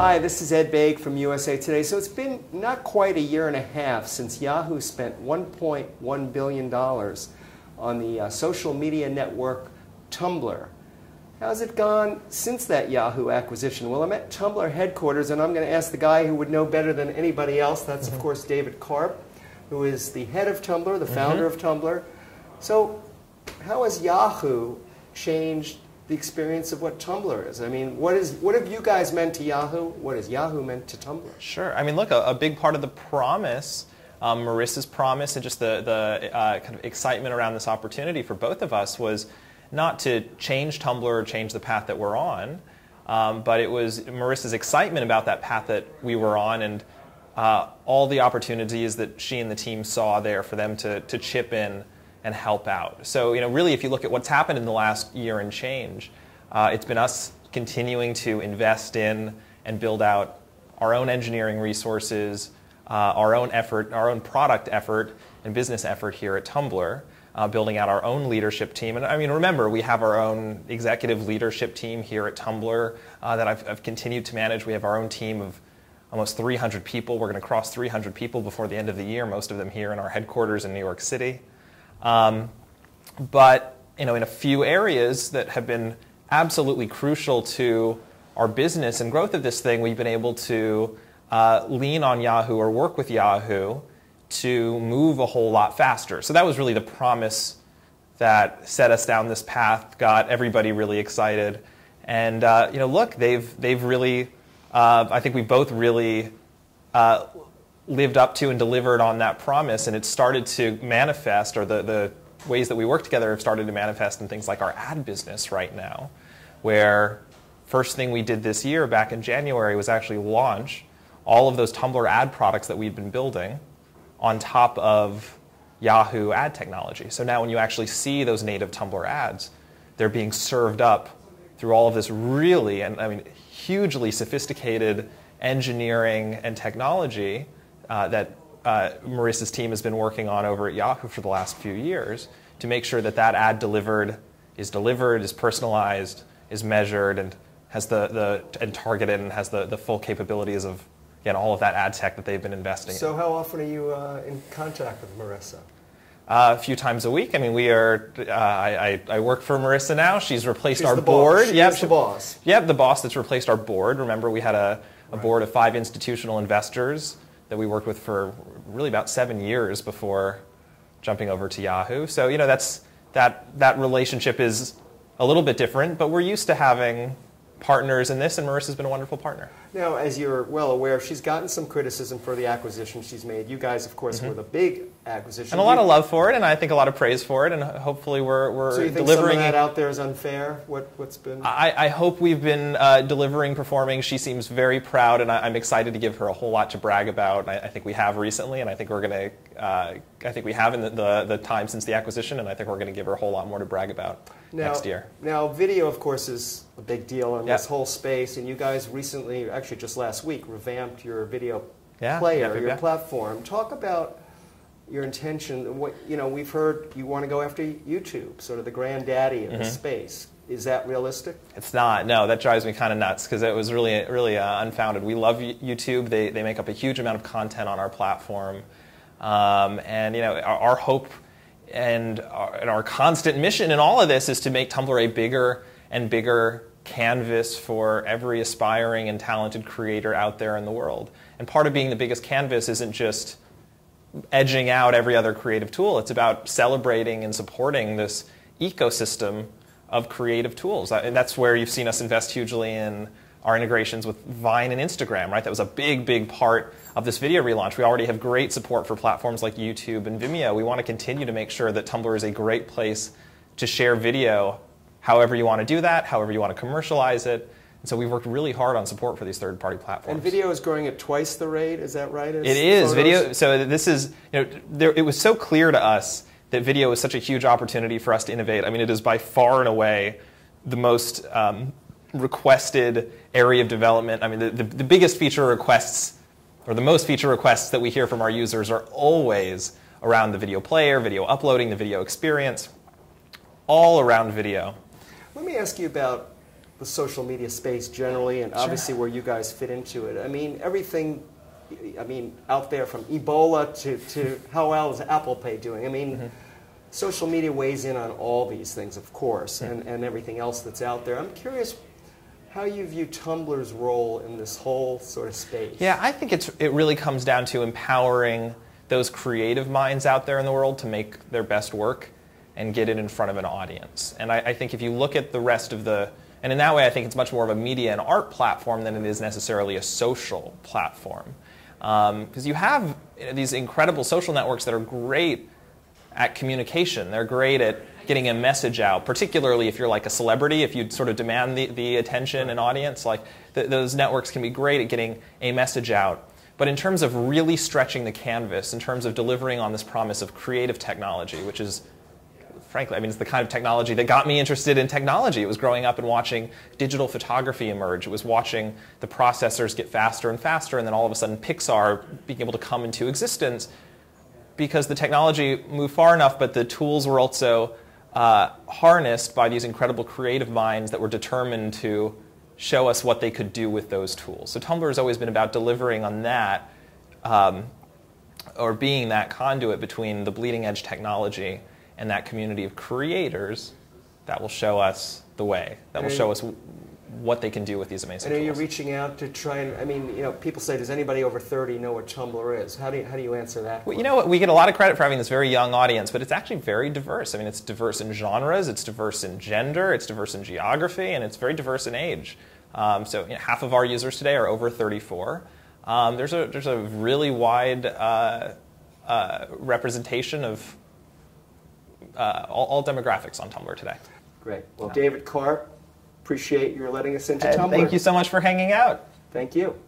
Hi, this is Ed Baig from USA Today. So it's been not quite a year and a half since Yahoo spent $1.1 billion on the social media network Tumblr. How's it gone since that Yahoo acquisition? Well, I'm at Tumblr headquarters, and I'm going to ask the guy who would know better than anybody else. That's, of course, David Karp, who is the head of Tumblr, the founder of Tumblr. So how has Yahoo changed the experience of what Tumblr is? I mean, what have you guys meant to Yahoo? What has Yahoo meant to Tumblr? Sure. I mean, look, a big part of the promise, Marissa's promise, and just the kind of excitement around this opportunity for both of us was not to change Tumblr or change the path that we're on, but it was Marissa's excitement about that path that we were on and all the opportunities that she and the team saw there for them to chip in and help out. So, really, if you look at what's happened in the last year and change, it's been us continuing to invest in and build out our own engineering resources, our own effort, our own product effort and business effort here at Tumblr, building out our own leadership team. And I mean, remember, we have our own executive leadership team here at Tumblr that I've continued to manage. We have our own team of almost 300 people. We're going to cross 300 people before the end of the year, most of them here in our headquarters in New York City. But in a few areas that have been absolutely crucial to our business and growth of this thing, we've been able to lean on Yahoo or work with Yahoo to move a whole lot faster. So that was really the promise that set us down this path, got everybody really excited. And look, they've really, I think we both really lived up to and delivered on that promise, and it started to manifest, or the ways that we work together have started to manifest in things like our ad business right now, where first thing we did this year back in January was actually launch all of those Tumblr ad products that we've been building on top of Yahoo ad technology. So now when you actually see those native Tumblr ads, they're being served up through all of this really, and I mean, hugely sophisticated engineering and technology that Marissa's team has been working on over at Yahoo for the last few years to make sure that that ad is personalized, is measured, and has and targeted, and has the full capabilities of, again, all of that ad tech that they've been investing in. So how often are you in contact with Marissa? A few times a week. I mean, we are. I work for Marissa now. She's replaced our the board. She's the boss. Yep, the boss that's replaced our board. Remember, we had a board of 5 institutional investors that we worked with for really about 7 years before jumping over to Yahoo. So that relationship is a little bit different, but we're used to having partners in this, and Marissa's been a wonderful partner. Now, as you're well aware, she's gotten some criticism for the acquisition she's made. You guys, of course, were the big acquisition. And a lot of love for it, and I think a lot of praise for it, and hopefully we're So you think delivering. some of that out there is unfair? What's been? I hope we've been delivering, performing. She seems very proud, and I'm excited to give her a whole lot to brag about. I think we have recently, and I think we're going to. I think we have in the time since the acquisition, and I think we're going to give her a whole lot more to brag about next year. Now, video, of course, is a big deal in this whole space, and you guys recently, actually just last week, revamped your video player, your platform. Talk about your intention. What we've heard you want to go after YouTube, sort of the granddaddy of the space. Is that realistic? It's not. No, that drives me kind of nuts because it was really unfounded. We love YouTube. They make up a huge amount of content on our platform, and our hope and our constant mission in all of this is to make Tumblr a bigger and bigger canvas for every aspiring and talented creator out there in the world. And part of being the biggest canvas isn't just edging out every other creative tool. It's about celebrating and supporting this ecosystem of creative tools. And that's where you've seen us invest hugely in our integrations with Vine and Instagram, right? That was a big, big part of this video relaunch. We already have great support for platforms like YouTube and Vimeo. We want to continue to make sure that Tumblr is a great place to share video however you want to do that, however you want to commercialize it. And so we've worked really hard on support for these third-party platforms. And video is growing at twice the rate, is that right? It is. Video. So this is, it was so clear to us that video is such a huge opportunity for us to innovate. I mean, it is by far and away the most requested area of development. I mean, the biggest feature requests, or the most feature requests that we hear from our users are always around the video player, video uploading, the video experience, all around video. Let me ask you about the social media space generally, and obviously where you guys fit into it. I mean, everything, out there from Ebola to how well is Apple Pay doing? I mean, social media weighs in on all these things, of course, and everything else that's out there. I'm curious how you view Tumblr's role in this whole sort of space. Yeah, I think it really comes down to empowering those creative minds out there in the world to make their best work and get it in front of an audience. And I think if you look at the rest of and in that way I think it's much more of a media and art platform than it is necessarily a social platform. Because you have these incredible social networks that are great at communication. They're great at getting a message out, particularly if you're like a celebrity, if you sort of demand the attention and audience. Like those networks can be great at getting a message out. But in terms of really stretching the canvas, in terms of delivering on this promise of creative technology, which is, frankly, it's the kind of technology that got me interested in technology. It was growing up and watching digital photography emerge. It was watching the processors get faster and faster, and then all of a sudden Pixar being able to come into existence because the technology moved far enough, but the tools were also harnessed by these incredible creative minds that were determined to show us what they could do with those tools. So Tumblr has always been about delivering on that, or being that conduit between the bleeding edge technology and that community of creators that will show us the way, that will show us what they can do with these amazing tools. I know you're reaching out to try and, people say, does anybody over 30 know what Tumblr is? How do you answer that? Well, you know what, we get a lot of credit for having this very young audience, but it's actually very diverse. It's diverse in genres, it's diverse in gender, it's diverse in geography, and it's very diverse in age. So half of our users today are over 34. There's a really wide representation of all demographics on Tumblr today. Great. Well, David Karp, appreciate your letting us into Tumblr. Thank you so much for hanging out. Thank you.